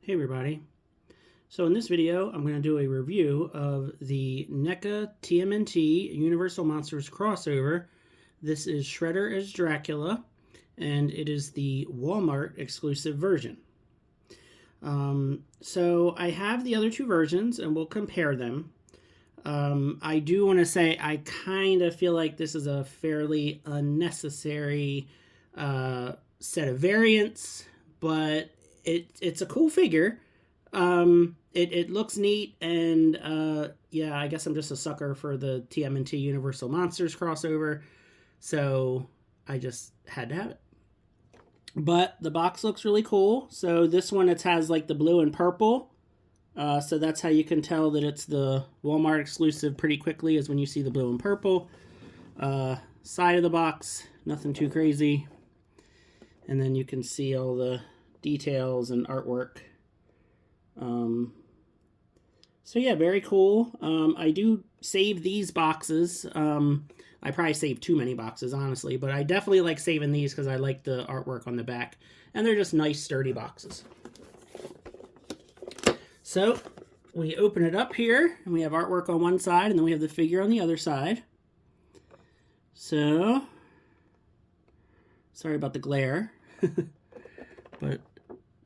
Hey everybody. So in this video, I'm going to do a review of the NECA TMNT Universal Monsters crossover. This is Shredder as Dracula, and it is the Walmart exclusive version. So I have the other two versions, and we'll compare them. I do want to say I kind of feel like this is a fairly unnecessary set of variants, but it's a cool figure. It looks neat, and yeah, I guess I'm just a sucker for the TMNT Universal Monsters crossover, so I just had to have it. But the box looks really cool. So this one, it has like the blue and purple. So that's how you can tell that it's the Walmart exclusive pretty quickly, is when you see the blue and purple. Side of the box, nothing too crazy. And then you can see all the details and artwork. So yeah, very cool. I do save these boxes. I probably save too many boxes, honestly, but I definitely like saving these because I like the artwork on the back. And they're just nice, sturdy boxes. So we open it up here, and we have artwork on one side, and then we have the figure on the other side. So, sorry about the glare, but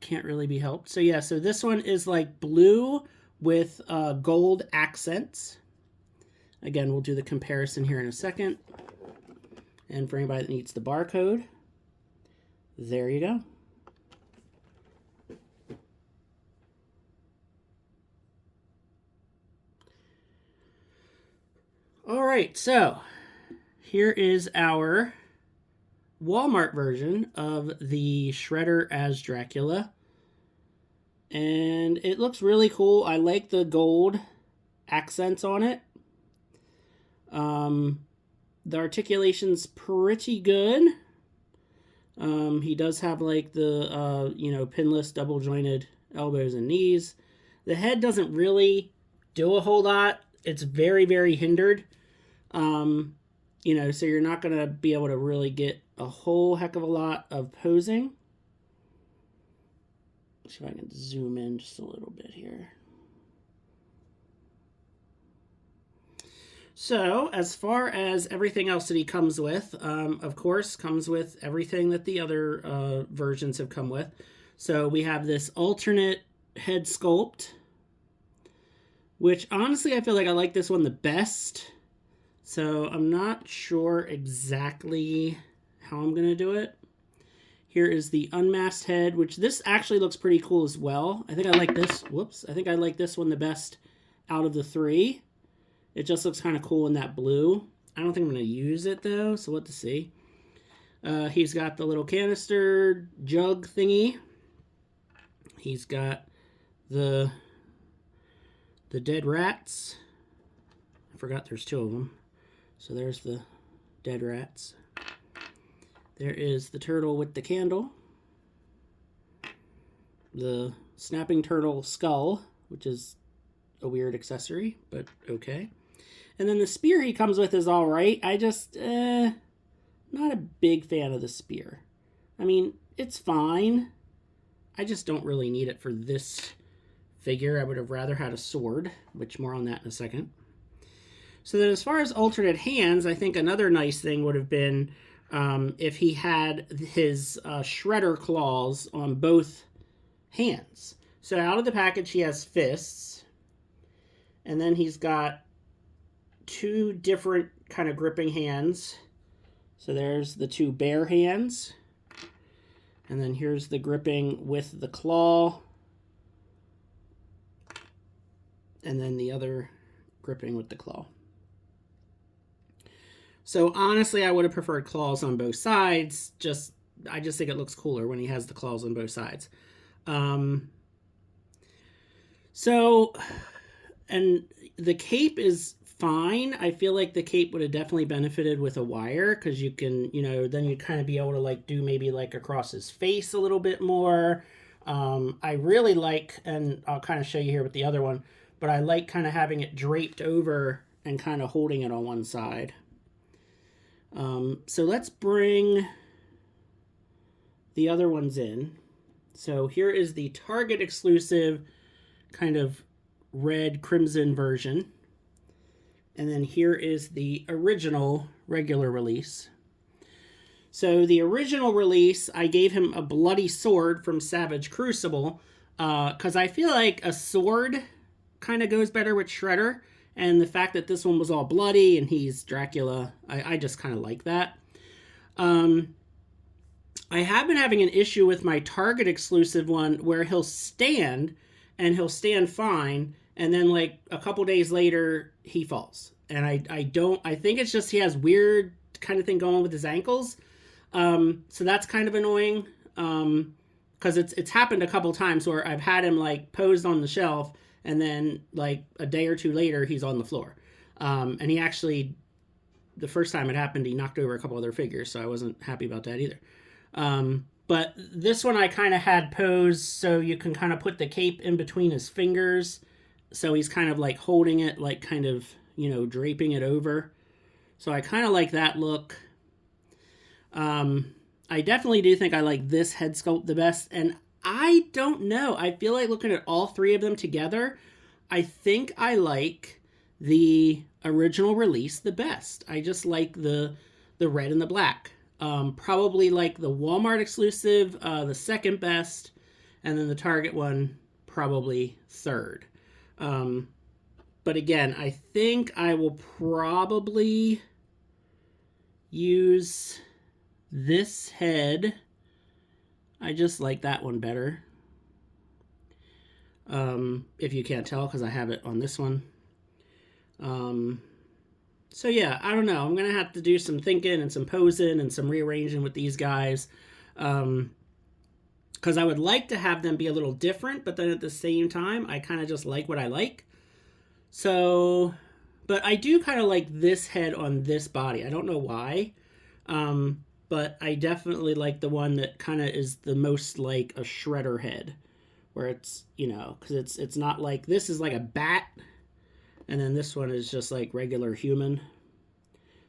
can't really be helped. So yeah, so this one is like blue with gold accents. Again, we'll do the comparison here in a second. And for anybody that needs the barcode, there you go. All right, so here is our Walmart version of the Shredder as Dracula. And it looks really cool. I like the gold accents on it. The articulation's pretty good. He does have like the, pinless double jointed elbows and knees. The head doesn't really do a whole lot. It's very, very hindered. So you're not going to be able to really get a whole heck of a lot of posing. Let's see if I can zoom in just a little bit here. So, as far as everything else that he comes with, of course, comes with everything that the other versions have come with. So, we have this alternate head sculpt, which honestly, I feel like I like this one the best. So, I'm not sure exactly how I'm going to do it. Here is the unmasked head, which this actually looks pretty cool as well. I think I like this. Whoops. I think I like this one the best out of the three. It just looks kind of cool in that blue. I don't think I'm going to use it, though, so what to see. He's got the little canister jug thingy. He's got the dead rats. I forgot there's two of them. So there's the dead rats. There is the turtle with the candle. The snapping turtle skull, which is a weird accessory, but okay. And then the spear he comes with is all right. I just, not a big fan of the spear. I mean, it's fine. I just don't really need it for this figure. I would have rather had a sword, which more on that in a second. So then as far as alternate hands, I think another nice thing would have been if he had his shredder claws on both hands. So out of the package, he has fists. And then he's got two different kind of gripping hands. So there's the two bare hands. And then here's the gripping with the claw. And then the other gripping with the claw. So honestly, I would have preferred claws on both sides. I just think it looks cooler when he has the claws on both sides. And the cape is fine. I feel like the cape would have definitely benefited with a wire, because you can, then you'd kind of be able to like do maybe like across his face a little bit more. I really like, and I'll kind of show you here with the other one, but I like kind of having it draped over and kind of holding it on one side. So let's bring the other ones in. So here is the Target exclusive kind of red crimson version. And then here is the original regular release. So the original release, I gave him a bloody sword from Savage Crucible, because I feel like a sword kind of goes better with Shredder, and the fact that this one was all bloody and he's Dracula, I just kind of like that. I have been having an issue with my Target exclusive one where he'll stand, and he'll stand fine, and then like a couple days later, he falls. And I think it's just he has weird kind of thing going with his ankles. So that's kind of annoying, because it's happened a couple times where I've had him like posed on the shelf, and then like a day or two later, he's on the floor. And he actually, the first time it happened, he knocked over a couple other figures, so I wasn't happy about that either. But this one I kind of had posed so you can kind of put the cape in between his fingers. So he's kind of like holding it, like kind of, you know, draping it over. So I kind of like that look. I definitely do think I like this head sculpt the best. And I don't know. I feel like looking at all three of them together, I think I like the original release the best. I just like the red and the black. Probably like the Walmart exclusive, the second best, and then the Target one probably third. But again, I think I will probably use this head. I just like that one better. If you can't tell, because I have it on this one. So yeah, I don't know. I'm going to have to do some thinking and some posing and some rearranging with these guys. Because I would like to have them be a little different, but then at the same time, I kind of just like what I like. So, but I do kind of like this head on this body. I don't know why. But I definitely like the one that kind of is the most like a Shredder head. Where it's, you know, because it's not like, this is like a bat. And then this one is just like regular human.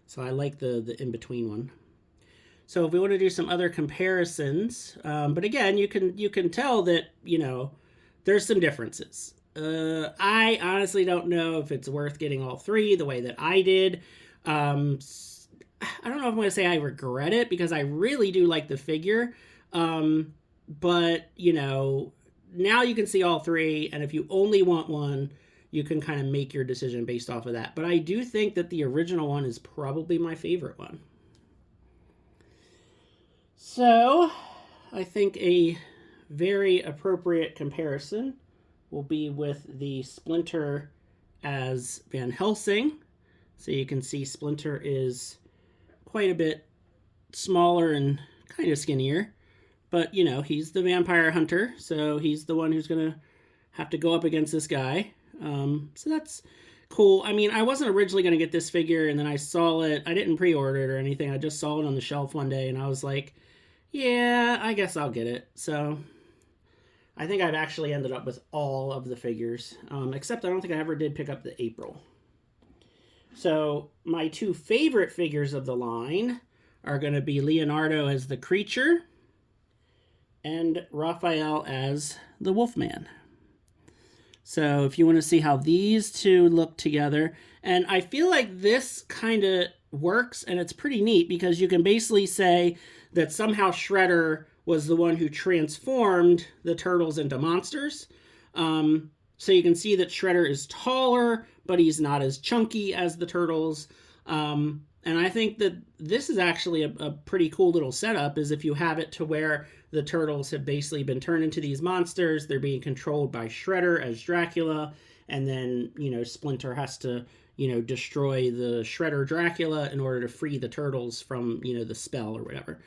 So I like the in-between one. So if we want to do some other comparisons, but again, you can tell that, you know, there's some differences. I honestly don't know if it's worth getting all three the way that I did. I don't know if I'm going to say I regret it, because I really do like the figure. But, you know, now you can see all three, and if you only want one, you can kind of make your decision based off of that. But I do think that the original one is probably my favorite one. So, I think a very appropriate comparison will be with the Splinter as Van Helsing. So you can see Splinter is quite a bit smaller and kind of skinnier. But, you know, he's the vampire hunter, so he's the one who's going to have to go up against this guy. So that's cool. I mean, I wasn't originally going to get this figure, and then I saw it. I didn't pre-order it or anything. I just saw it on the shelf one day, and I was like, yeah, I guess I'll get it. So I think I've actually ended up with all of the figures, except I don't think I ever did pick up the April. So my two favorite figures of the line are going to be Leonardo as the Creature and Raphael as the Wolfman. So if you want to see how these two look together, and I feel like this kind of works, and it's pretty neat because you can basically say that somehow Shredder was the one who transformed the turtles into monsters. So you can see that Shredder is taller, but he's not as chunky as the turtles. And I think that this is actually a pretty cool little setup, is if you have it to where the turtles have basically been turned into these monsters. They're being controlled by Shredder as Dracula. And then, you know, Splinter has to, you know, destroy the Shredder Dracula in order to free the turtles from, you know, the spell or whatever.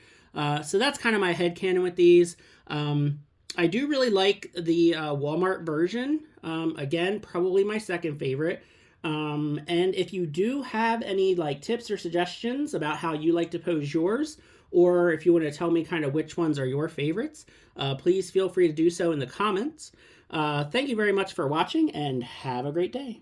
So that's kind of my headcanon with these. I do really like the Walmart version. Again, probably my second favorite. And if you do have any like tips or suggestions about how you like to pose yours, or if you want to tell me kind of which ones are your favorites, please feel free to do so in the comments. Thank you very much for watching, and have a great day.